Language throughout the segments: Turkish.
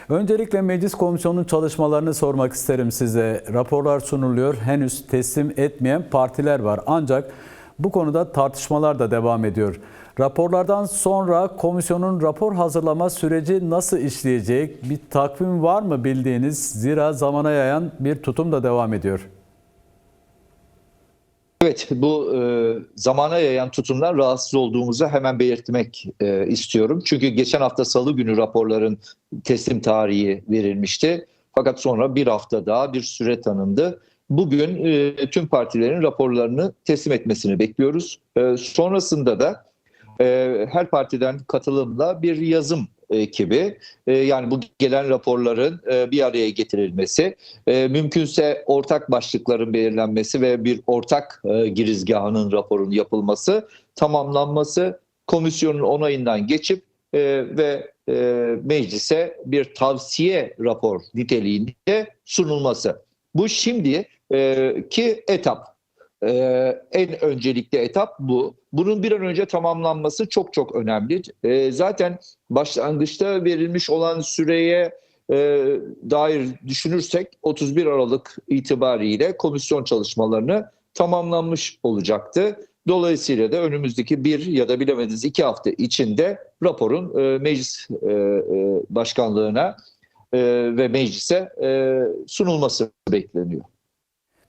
Öncelikle meclis komisyonunun çalışmalarını sormak isterim size. Raporlar sunuluyor, henüz teslim etmeyen partiler var. Ancak bu konuda tartışmalar da devam ediyor. Raporlardan sonra komisyonun rapor hazırlama süreci nasıl işleyecek? Bir takvim var mı bildiğiniz? Zira zamana yayan bir tutum da devam ediyor. Evet, bu zamana yayan tutumdan rahatsız olduğumuzu hemen belirtmek istiyorum. Çünkü geçen hafta Salı günü raporların teslim tarihi verilmişti. Fakat sonra bir hafta daha bir süre tanındı. Bugün tüm partilerin raporlarını teslim etmesini bekliyoruz. Sonrasında da her partiden katılımla bir yazım ekibi, yani bu gelen raporların bir araya getirilmesi, mümkünse ortak başlıkların belirlenmesi ve bir ortak girizgahının raporun yapılması, tamamlanması, komisyonun onayından geçip ve meclise bir tavsiye rapor niteliğinde sunulması. Bu şimdiki etap. En öncelikli etap bu. Bunun bir an önce tamamlanması çok çok önemli. Zaten başlangıçta verilmiş olan süreye dair düşünürsek 31 Aralık itibariyle komisyon çalışmalarını tamamlanmış olacaktı. Dolayısıyla da önümüzdeki bir ya da bilemediniz 2 hafta içinde raporun meclis başkanlığına ve meclise sunulması bekleniyor.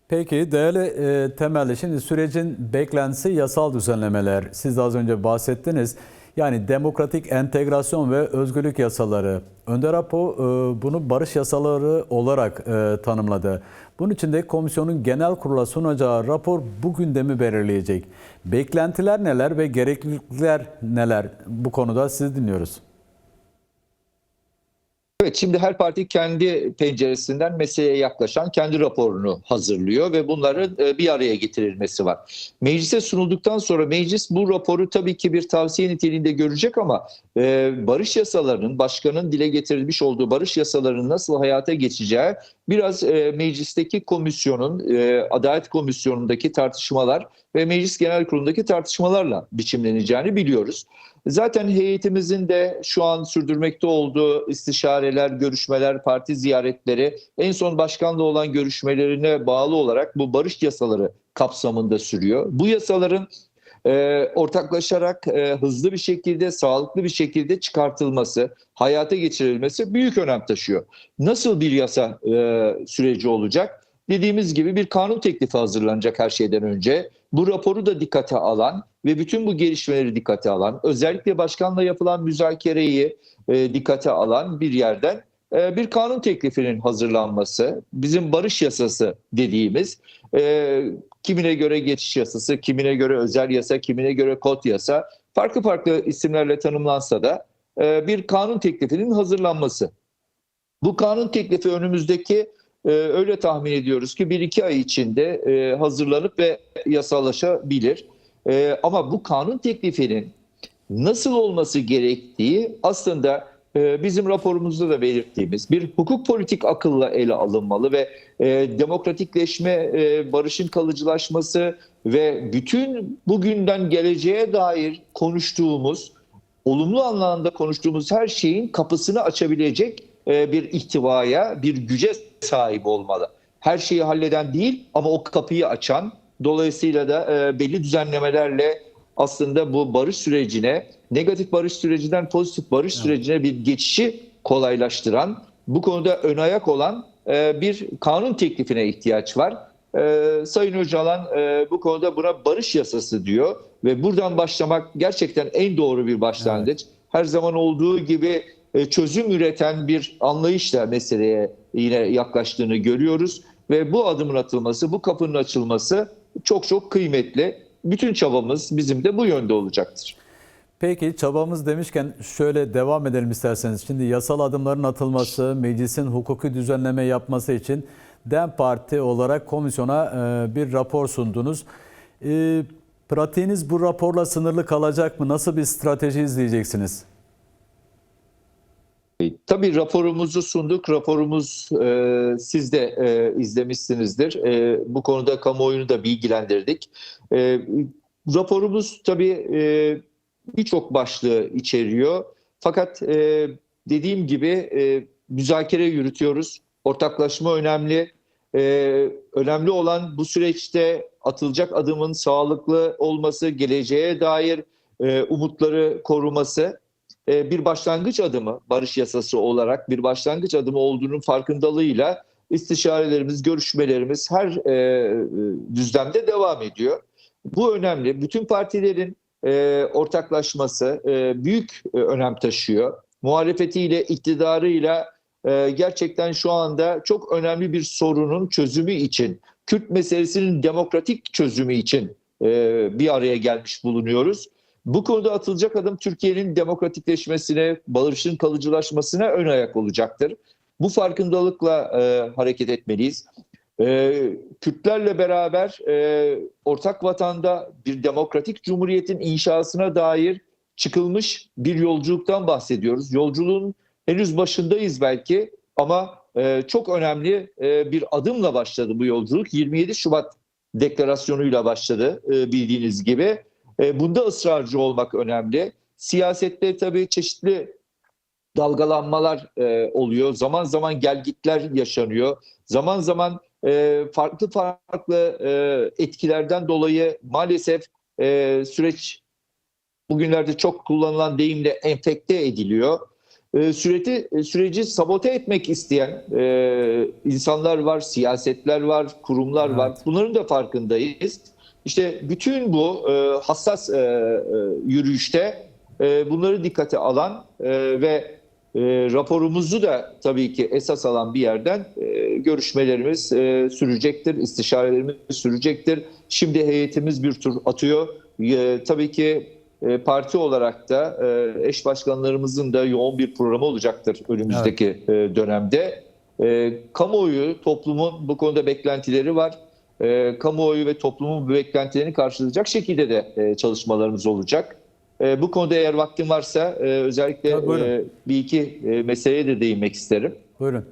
Peki değerli Temel, şimdi sürecin beklentisi yasal düzenlemeler. Siz de az önce bahsettiniz. Yani demokratik entegrasyon ve özgürlük yasaları. Önder Apo bunu barış yasaları olarak tanımladı. Bunun için de komisyonun genel kurula sunacağı rapor bu gündemi belirleyecek. Beklentiler neler ve gereklilikler neler? Bu konuda sizi dinliyoruz. Evet, şimdi her parti kendi penceresinden meseleye yaklaşan kendi raporunu hazırlıyor ve bunların bir araya getirilmesi var. Meclise sunulduktan sonra meclis bu raporu tabii ki bir tavsiye niteliğinde görecek ama barış yasalarının, başkanın dile getirilmiş olduğu barış yasalarının nasıl hayata geçeceği biraz meclisteki komisyonun, Adalet Komisyonu'ndaki tartışmalar ve Meclis Genel Kurulu'ndaki tartışmalarla biçimleneceğini biliyoruz. Zaten heyetimizin de şu an sürdürmekte olduğu istişareler, görüşmeler, parti ziyaretleri, en son başkanla olan görüşmelerine bağlı olarak bu barış yasaları kapsamında sürüyor. Bu yasaların ortaklaşarak hızlı bir şekilde, sağlıklı bir şekilde çıkartılması, hayata geçirilmesi büyük önem taşıyor. Nasıl bir yasa süreci olacak? Dediğimiz gibi bir kanun teklifi hazırlanacak her şeyden önce. Bu raporu da dikkate alan ve bütün bu gelişmeleri dikkate alan, özellikle başkanla yapılan müzakereyi dikkate alan bir yerden bir kanun teklifinin hazırlanması, bizim barış yasası dediğimiz, kimine göre geçiş yasası, kimine göre özel yasa, kimine göre kod yasa, farklı farklı isimlerle tanımlansa da bir kanun teklifinin hazırlanması. Bu kanun teklifi önümüzdeki öyle tahmin ediyoruz ki 1-2 ay içinde hazırlanıp ve yasallaşabilir. Ama bu kanun teklifinin nasıl olması gerektiği aslında bizim raporumuzda da belirttiğimiz bir hukuk politik akılla ele alınmalı ve demokratikleşme, barışın kalıcılaşması ve bütün bugünden geleceğe dair konuştuğumuz, olumlu anlamda konuştuğumuz her şeyin kapısını açabilecek bir ihtivaya, bir güce sahip olmalı. Her şeyi halleden değil ama o kapıyı açan, dolayısıyla da belli düzenlemelerle aslında bu barış sürecine, negatif barış sürecinden pozitif barış sürecine bir geçişi kolaylaştıran, bu konuda ön ayak olan bir kanun teklifine ihtiyaç var. Sayın Öcalan bu konuda buna barış yasası diyor ve buradan başlamak gerçekten en doğru bir başlangıç. Evet. Her zaman olduğu gibi çözüm üreten bir anlayışla meseleye yine yaklaştığını görüyoruz ve bu adımın atılması, bu kapının açılması çok çok kıymetli. Bütün çabamız bizim de bu yönde olacaktır. Peki çabamız demişken şöyle devam edelim isterseniz. Şimdi yasal adımların atılması, meclisin hukuki düzenleme yapması için DEM Parti olarak komisyona bir rapor sundunuz. Pratiğiniz bu raporla sınırlı kalacak mı? Nasıl bir strateji izleyeceksiniz? Tabii raporumuzu sunduk. Raporumuz siz de izlemişsinizdir. Bu konuda kamuoyunu da bilgilendirdik. Raporumuz tabii birçok başlığı içeriyor. Fakat dediğim gibi müzakere yürütüyoruz. Ortaklaşma önemli. Önemli olan bu süreçte atılacak adımın sağlıklı olması, geleceğe dair umutları koruması. Bir başlangıç adımı, barış yasası olarak bir başlangıç adımı olduğunun farkındalığıyla istişarelerimiz, görüşmelerimiz her düzlemde devam ediyor. Bu önemli. Bütün partilerin ortaklaşması büyük önem taşıyor. Muhalefetiyle, iktidarıyla gerçekten şu anda çok önemli bir sorunun çözümü için, Kürt meselesinin demokratik çözümü için bir araya gelmiş bulunuyoruz. Bu konuda atılacak adım Türkiye'nin demokratikleşmesine, barışın kalıcılaşmasına ön ayak olacaktır. Bu farkındalıkla hareket etmeliyiz. Kürtlerle beraber ortak vatanda bir demokratik cumhuriyetin inşasına dair çıkılmış bir yolculuktan bahsediyoruz. Yolculuğun henüz başındayız belki ama çok önemli bir adımla başladı bu yolculuk. 27 Şubat deklarasyonuyla başladı bildiğiniz gibi. Bunda ısrarcı olmak önemli. Siyasette tabii çeşitli dalgalanmalar oluyor. Zaman zaman gelgitler yaşanıyor. Zaman zaman farklı farklı etkilerden dolayı maalesef süreç bugünlerde çok kullanılan deyimle enfekte ediliyor. Süreci sabote etmek isteyen insanlar var, siyasetler var, kurumlar var. Evet. Bunların da farkındayız. İşte bütün bu hassas yürüyüşte bunları dikkate alan ve raporumuzu da tabii ki esas alan bir yerden görüşmelerimiz sürecektir, istişarelerimiz sürecektir. Şimdi heyetimiz bir tur atıyor. Tabii ki parti olarak da eş başkanlarımızın da yoğun bir programı olacaktır önümüzdeki dönemde. Kamuoyu, toplumun bu konuda beklentileri var. Kamuoyu ve toplumun bu beklentilerini karşılayacak şekilde de çalışmalarımız olacak. Bu konuda eğer vaktim varsa özellikle bir iki meseleye de değinmek isterim. Buyurun.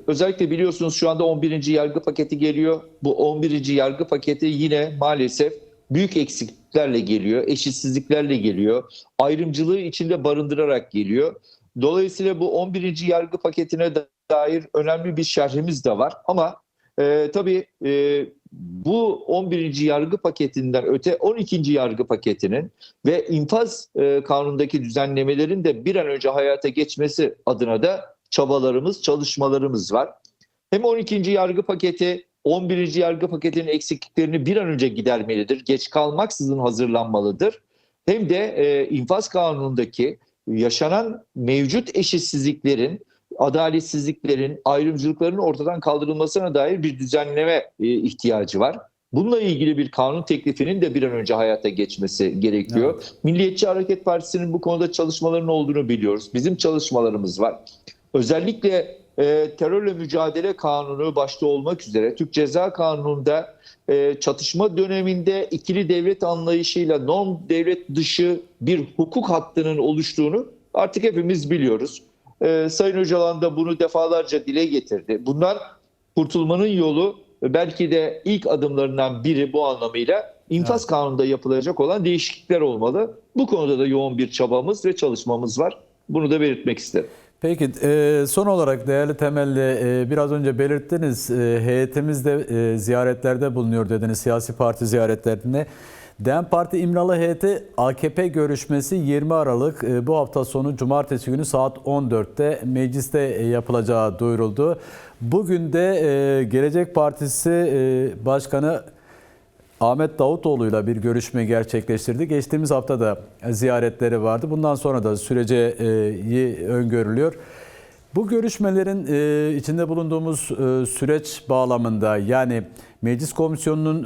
Özellikle biliyorsunuz şu anda 11. yargı paketi geliyor. Bu 11. yargı paketi yine maalesef büyük eksikliklerle geliyor, eşitsizliklerle geliyor, ayrımcılığı içinde barındırarak geliyor. Dolayısıyla bu 11. yargı paketine dair önemli bir şerhimiz de var. Ama tabii bu 11. yargı paketinden öte 12. yargı paketinin ve infaz kanunundaki düzenlemelerin de bir an önce hayata geçmesi adına da çabalarımız, çalışmalarımız var. Hem 12. yargı paketi 11. yargı paketinin eksikliklerini bir an önce gidermelidir. Geç kalmaksızın hazırlanmalıdır. Hem de infaz kanunundaki yaşanan mevcut eşitsizliklerin, adaletsizliklerin, ayrımcılıkların ortadan kaldırılmasına dair bir düzenleme ihtiyacı var. Bununla ilgili bir kanun teklifinin de bir an önce hayata geçmesi gerekiyor. Evet. Milliyetçi Hareket Partisi'nin bu konuda çalışmalarının olduğunu biliyoruz. Bizim çalışmalarımız var. Özellikle terörle mücadele kanunu başta olmak üzere Türk Ceza Kanunu'nda çatışma döneminde ikili devlet anlayışıyla norm devlet dışı bir hukuk hattının oluştuğunu artık hepimiz biliyoruz. Sayın Öcalan da bunu defalarca dile getirdi. Bunlar kurtulmanın yolu, belki de ilk adımlarından biri bu anlamıyla infaz kanununda yapılacak olan değişiklikler olmalı. Bu konuda da yoğun bir çabamız ve çalışmamız var. Bunu da belirtmek isterim. Peki son olarak değerli Temelli, biraz önce belirttiniz, heyetimiz de ziyaretlerde bulunuyor dediniz, siyasi parti ziyaretlerinde. DEM Parti İmralı heyeti AKP görüşmesi 20 Aralık bu hafta sonu Cumartesi günü saat 14'te mecliste yapılacağı duyuruldu. Bugün de Gelecek Partisi Başkanı Ahmet Davutoğlu'yla bir görüşme gerçekleştirdi. Geçtiğimiz hafta da ziyaretleri vardı. Bundan sonra da süreci öngörülüyor. Bu görüşmelerin içinde bulunduğumuz süreç bağlamında, yani Meclis Komisyonu'nun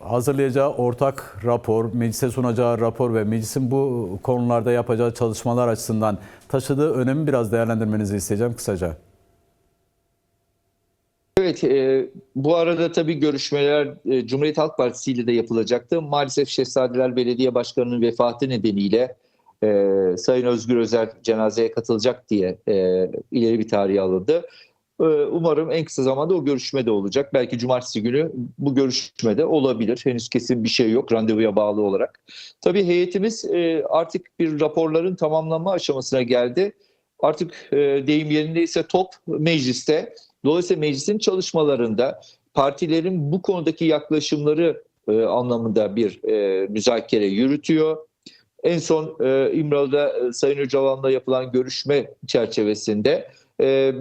hazırlayacağı ortak rapor, meclise sunacağı rapor ve meclisin bu konularda yapacağı çalışmalar açısından taşıdığı önemi biraz değerlendirmenizi isteyeceğim kısaca. Evet, bu arada tabii görüşmeler Cumhuriyet Halk Partisi ile de yapılacaktı. Maalesef Şehzadeler Belediye Başkanı'nın vefatı nedeniyle Sayın Özgür Özel cenazeye katılacak diye ileri bir tarihe alındı. Umarım en kısa zamanda o görüşme de olacak. Belki cumartesi günü bu görüşme de olabilir. Henüz kesin bir şey yok randevuya bağlı olarak. Tabii heyetimiz artık bir raporların tamamlanma aşamasına geldi. Artık deyim yerindeyse top mecliste. Dolayısıyla meclisin çalışmalarında partilerin bu konudaki yaklaşımları anlamında bir müzakere yürütüyor. En son İmralı'da Sayın Öcalan'la yapılan görüşme çerçevesinde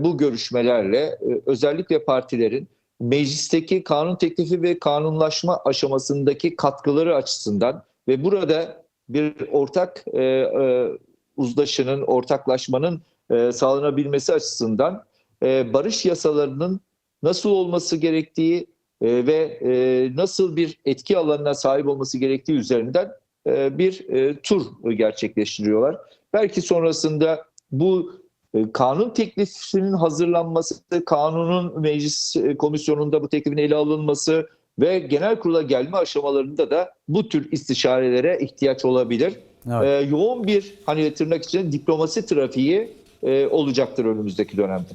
bu görüşmelerle özellikle partilerin meclisteki kanun teklifi ve kanunlaşma aşamasındaki katkıları açısından ve burada bir ortak uzlaşının, ortaklaşmanın sağlanabilmesi açısından barış yasalarının nasıl olması gerektiği ve nasıl bir etki alanına sahip olması gerektiği üzerinden bir tur gerçekleştiriyorlar. Belki sonrasında bu kanun teklifinin hazırlanması, kanunun meclis komisyonunda bu teklifin ele alınması ve genel kurula gelme aşamalarında da bu tür istişarelere ihtiyaç olabilir. Evet. Yoğun bir hani tırnak içinde diplomasi trafiği olacaktır önümüzdeki dönemde.